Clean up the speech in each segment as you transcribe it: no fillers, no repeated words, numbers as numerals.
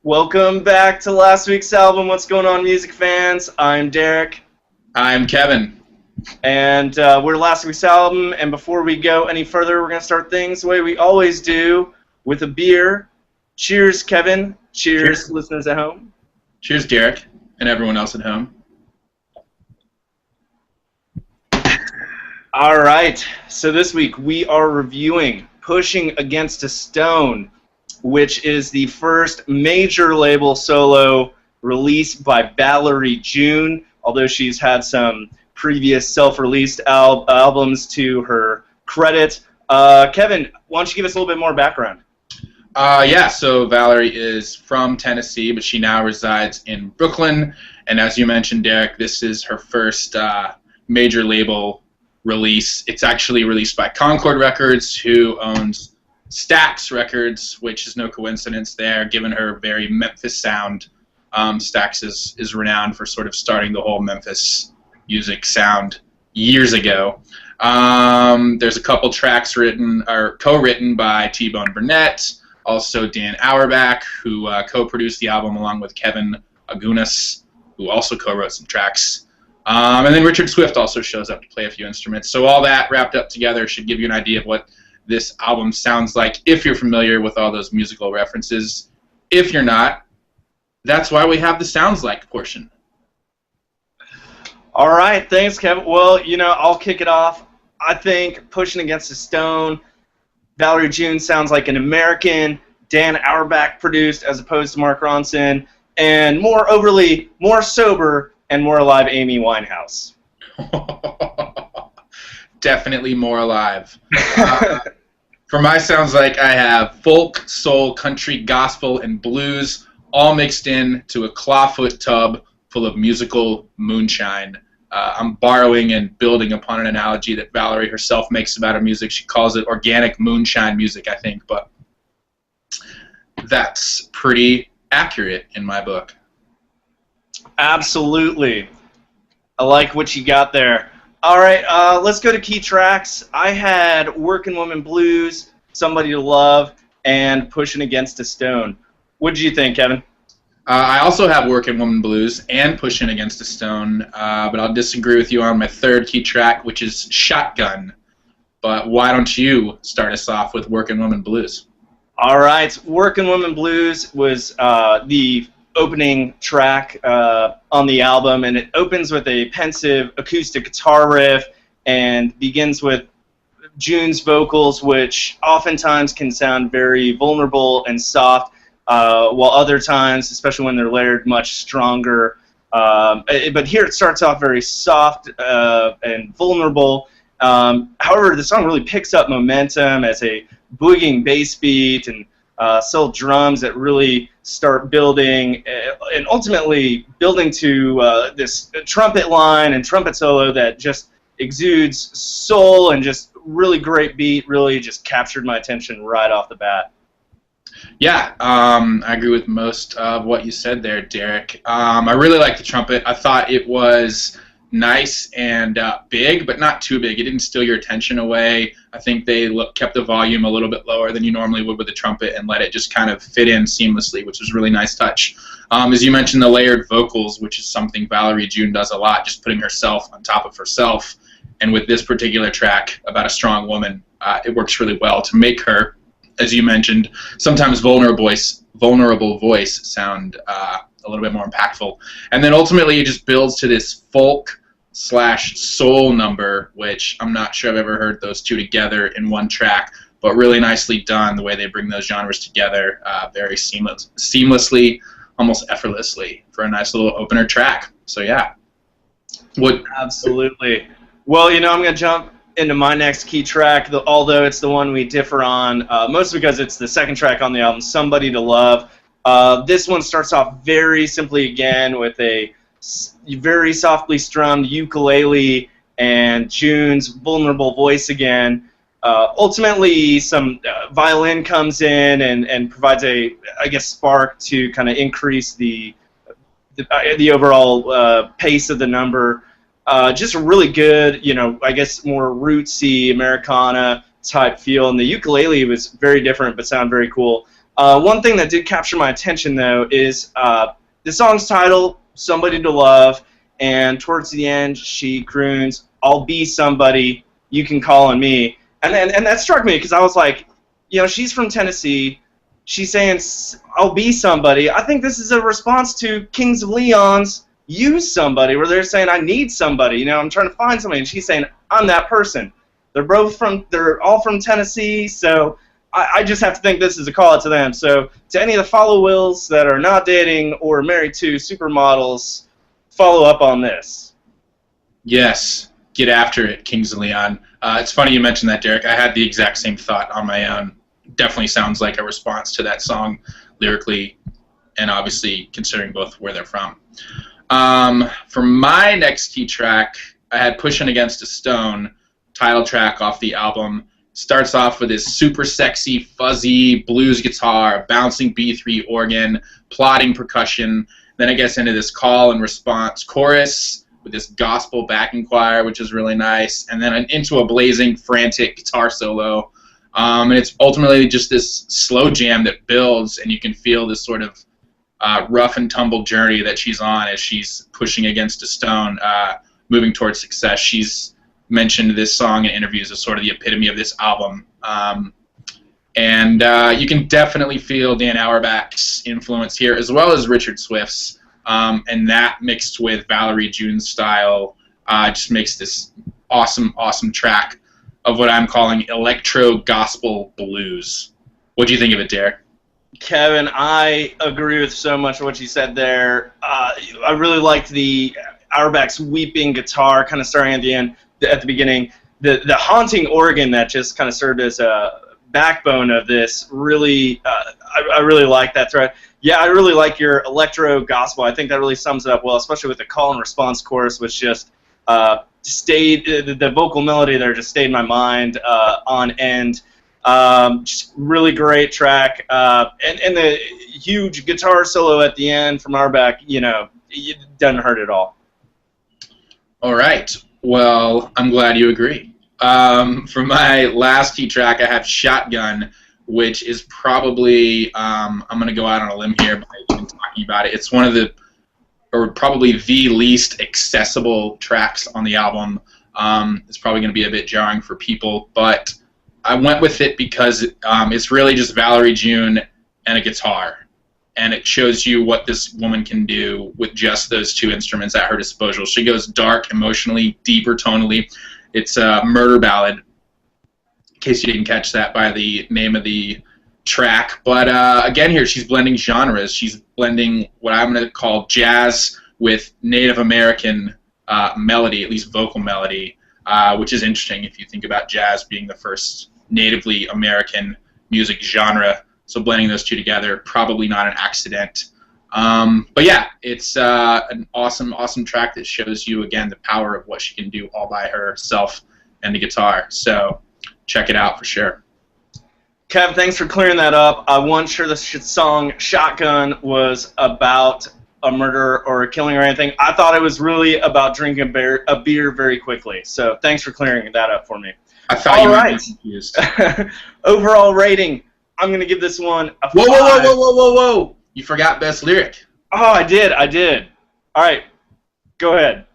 Welcome back to last week's album. What's going on, music fans? I'm Derek, I'm Kevin. and we're last week's album. And before we go any further, we're going to start things the way we always do with a beer. Cheers, Kevin. Cheers, listeners at home. Cheers, Derek, and everyone else at home. All right. So this week we are reviewing Pushing Against a Stone, which is the first major label solo release by Valerie June, although she's had some previous self-released albums to her credit. Kevin, why don't you give us a little bit more background? So Valerie is from Tennessee, but she now resides in Brooklyn. And as you mentioned, Derek, this is her first major label release. It's actually released by Concord Records, who owns Stax Records, which is no coincidence there, given her very Memphis sound. Stax is renowned for sort of starting the whole Memphis music sound years ago. There's a couple tracks written or co-written by T-Bone Burnett, also Dan Auerbach, who co-produced the album along with Kevin Agunas, who also co-wrote some tracks. And then Richard Swift also shows up to play a few instruments. So all that wrapped up together should give you an idea of what this album sounds like if you're familiar with all those musical references. If you're not, that's why we have the sounds like portion. All right, thanks, Kevin. Well, I'll kick it off. I think Pushing Against a Stone, Valerie June sounds like an American, Dan Auerbach produced as opposed to Mark Ronson, and more sober and more alive Amy Winehouse. Definitely more alive. For my sounds like, I have folk, soul, country, gospel, and blues all mixed in to a clawfoot tub full of musical moonshine. I'm borrowing and building upon an analogy that Valerie herself makes about her music. She calls it organic moonshine music, I think, but that's pretty accurate in my book. Absolutely. I like what you got there. All right, let's go to key tracks. I had Workin' Woman Blues, Somebody to Love, and Pushing Against a Stone. What did you think, Kevin? I also have Workin' Woman Blues and Pushin' Against a Stone, but I'll disagree with you on my third key track, which is Shotgun. But why don't you start us off with Workin' Woman Blues? All right, Workin' Woman Blues was the opening track on the album, and it opens with a pensive acoustic guitar riff and begins with June's vocals, which oftentimes can sound very vulnerable and soft, while other times, especially when they're layered, much stronger. But here it starts off very soft and vulnerable. However, the song really picks up momentum as a boogieing bass beat and still drums that really start building and ultimately building to this trumpet line and trumpet solo that just exudes soul and just really great beat, really just captured my attention right off the bat. Yeah, I agree with most of what you said there, Derek. I really like the trumpet. I thought it was nice and big, but not too big. It didn't steal your attention away. I think they kept the volume a little bit lower than you normally would with the trumpet and let it just kind of fit in seamlessly, which was a really nice touch. As you mentioned, the layered vocals, which is something Valerie June does a lot, just putting herself on top of herself. And with this particular track about a strong woman, it works really well to make her, as you mentioned, sometimes vulnerable voice sound a little bit more impactful. And then ultimately it just builds to this folk/soul number, which I'm not sure I've ever heard those two together in one track, but really nicely done the way they bring those genres together, very seamlessly, almost effortlessly for a nice little opener track. So yeah. Absolutely. Well, I'm going to jump into my next key track, although it's the one we differ on, mostly because it's the second track on the album, Somebody to Love. This one starts off very simply again with a very softly strummed ukulele and June's vulnerable voice again. Ultimately, some violin comes in and provides a, spark to kind of increase the overall pace of the number. Just a really good, more rootsy Americana type feel, and the ukulele was very different but sounded very cool. One thing that did capture my attention, though, is the song's title, Somebody to Love, and towards the end, she croons, I'll be somebody, you can call on me. And that struck me, because I was like, she's from Tennessee, she's saying, I'll be somebody. I think this is a response to Kings of Leon's Use Somebody, where they're saying, I need somebody, I'm trying to find somebody, and she's saying, I'm that person. They're all from Tennessee, so I just have to think this is a call out to them. So to any of the follow-wills that are not dating or married to supermodels, follow up on this. Yes, get after it, Kings of Leon. It's funny you mentioned that, Derek. I had the exact same thought on my own. Definitely sounds like a response to that song lyrically, and obviously considering both where they're from. For my next key track, I had Pushin Against a Stone, title track off the album. Starts off with this super sexy, fuzzy blues guitar, bouncing B3 organ, plodding percussion. Then it gets into this call and response chorus with this gospel backing choir, which is really nice, and then into a blazing, frantic guitar solo. And it's ultimately just this slow jam that builds, and you can feel this sort of rough and tumble journey that she's on as she's pushing against a stone, moving towards success. She's mentioned this song in interviews as sort of the epitome of this album. And you can definitely feel Dan Auerbach's influence here, as well as Richard Swift's. And that mixed with Valerie June's style just makes this awesome, awesome track of what I'm calling electro gospel blues. What do you think of it, Derek? Kevin, I agree with so much of what you said there. I really liked the Auerbach's weeping guitar kind of starting at the end. At the beginning, the haunting organ that just kind of served as a backbone of this, really, I really like that thread. Yeah, I really like your electro gospel. I think that really sums it up well, especially with the call and response chorus, which just stayed, the vocal melody there just stayed in my mind on end. Just really great track. And the huge guitar solo at the end from Auerbach, it doesn't hurt at all. All right. Well, I'm glad you agree. For my last key track, I have Shotgun, which is probably, I'm going to go out on a limb here by even talking about it. It's one of the, or probably the least accessible tracks on the album. It's probably going to be a bit jarring for people, but I went with it because it's really just Valerie June and a guitar. And it shows you what this woman can do with just those two instruments at her disposal. She goes dark emotionally, deeper tonally. It's a murder ballad, in case you didn't catch that by the name of the track. But again here, she's blending genres. She's blending what I'm going to call jazz with Native American melody, at least vocal melody, which is interesting if you think about jazz being the first natively American music genre. So blending those two together, probably not an accident. But yeah, it's an awesome, awesome track that shows you, again, the power of what she can do all by herself and the guitar. So check it out for sure. Kev, thanks for clearing that up. I wasn't sure the song Shotgun was about a murder or a killing or anything. I thought it was really about drinking a beer very quickly. So thanks for clearing that up for me. I thought you might be confused. Overall rating. I'm going to give this one a 5. Whoa. You forgot best lyric. Oh, I did. All right. Go ahead.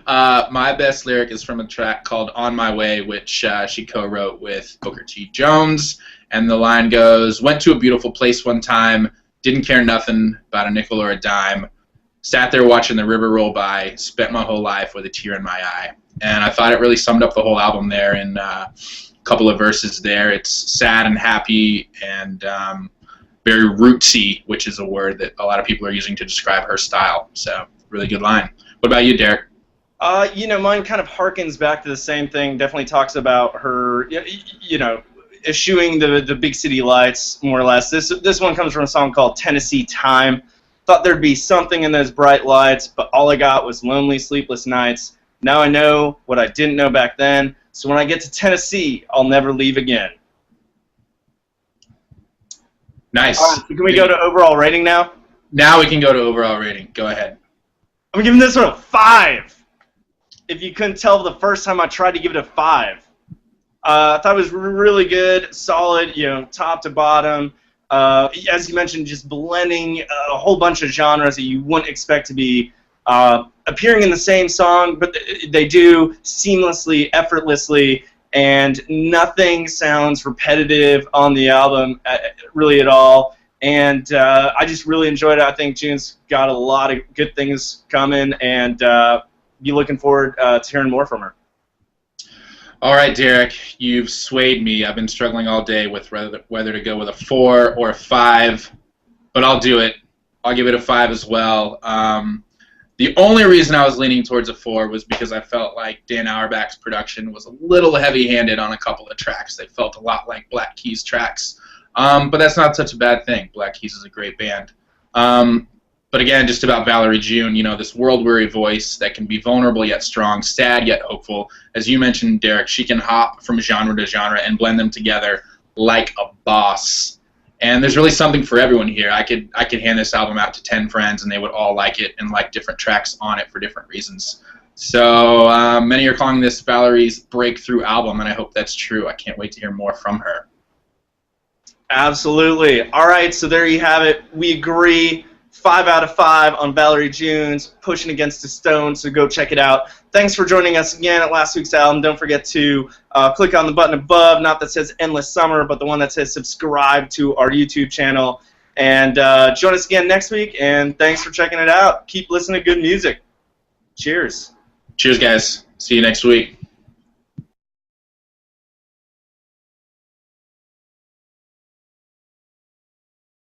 My best lyric is from a track called On My Way, which she co-wrote with Booker T. Jones. And the line goes, went to a beautiful place one time, didn't care nothing about a nickel or a dime, sat there watching the river roll by, spent my whole life with a tear in my eye. And I thought it really summed up the whole album there in couple of verses there. It's sad and happy and very rootsy, which is a word that a lot of people are using to describe her style. So, really good line. What about you, Derek? Mine kind of harkens back to the same thing. Definitely talks about her, eschewing the big city lights, more or less. This one comes from a song called Tennessee Time. Thought there'd be something in those bright lights, but all I got was lonely, sleepless nights. Now I know what I didn't know back then. So when I get to Tennessee, I'll never leave again. Nice. All right, can we go to overall rating now? Now we can go to overall rating. Go ahead. I'm giving this one a 5. If you couldn't tell the first time I tried to give it a 5. I thought it was really good, solid, top to bottom. as you mentioned, just blending a whole bunch of genres that you wouldn't expect to be appearing in the same song, but they do seamlessly, effortlessly, and nothing sounds repetitive on the album really at all. And I just really enjoyed it. I think June's got a lot of good things coming, and be looking forward to hearing more from her. All right, Derek, you've swayed me. I've been struggling all day with whether to go with a 4 or a 5, but I'll do it. I'll give it a 5 as well. The only reason I was leaning towards a 4 was because I felt like Dan Auerbach's production was a little heavy-handed on a couple of tracks. They felt a lot like Black Keys tracks, but that's not such a bad thing. Black Keys is a great band. But again, just about Valerie June, you know, this world-weary voice that can be vulnerable yet strong, sad yet hopeful. As you mentioned, Derek, she can hop from genre to genre and blend them together like a boss. And there's really something for everyone here. I could hand this album out to 10 friends, and they would all like it and like different tracks on it for different reasons. So many are calling this Valerie's breakthrough album, and I hope that's true. I can't wait to hear more from her. Absolutely. All right, so there you have it. We agree. 5 out of 5 on Valerie June's Pushing Against the Stone, so go check it out. Thanks for joining us again at last week's album. Don't forget to click on the button above, not that says Endless Summer, but the one that says subscribe to our YouTube channel. And join us again next week, and thanks for checking it out. Keep listening to good music. Cheers. Cheers, guys. See you next week.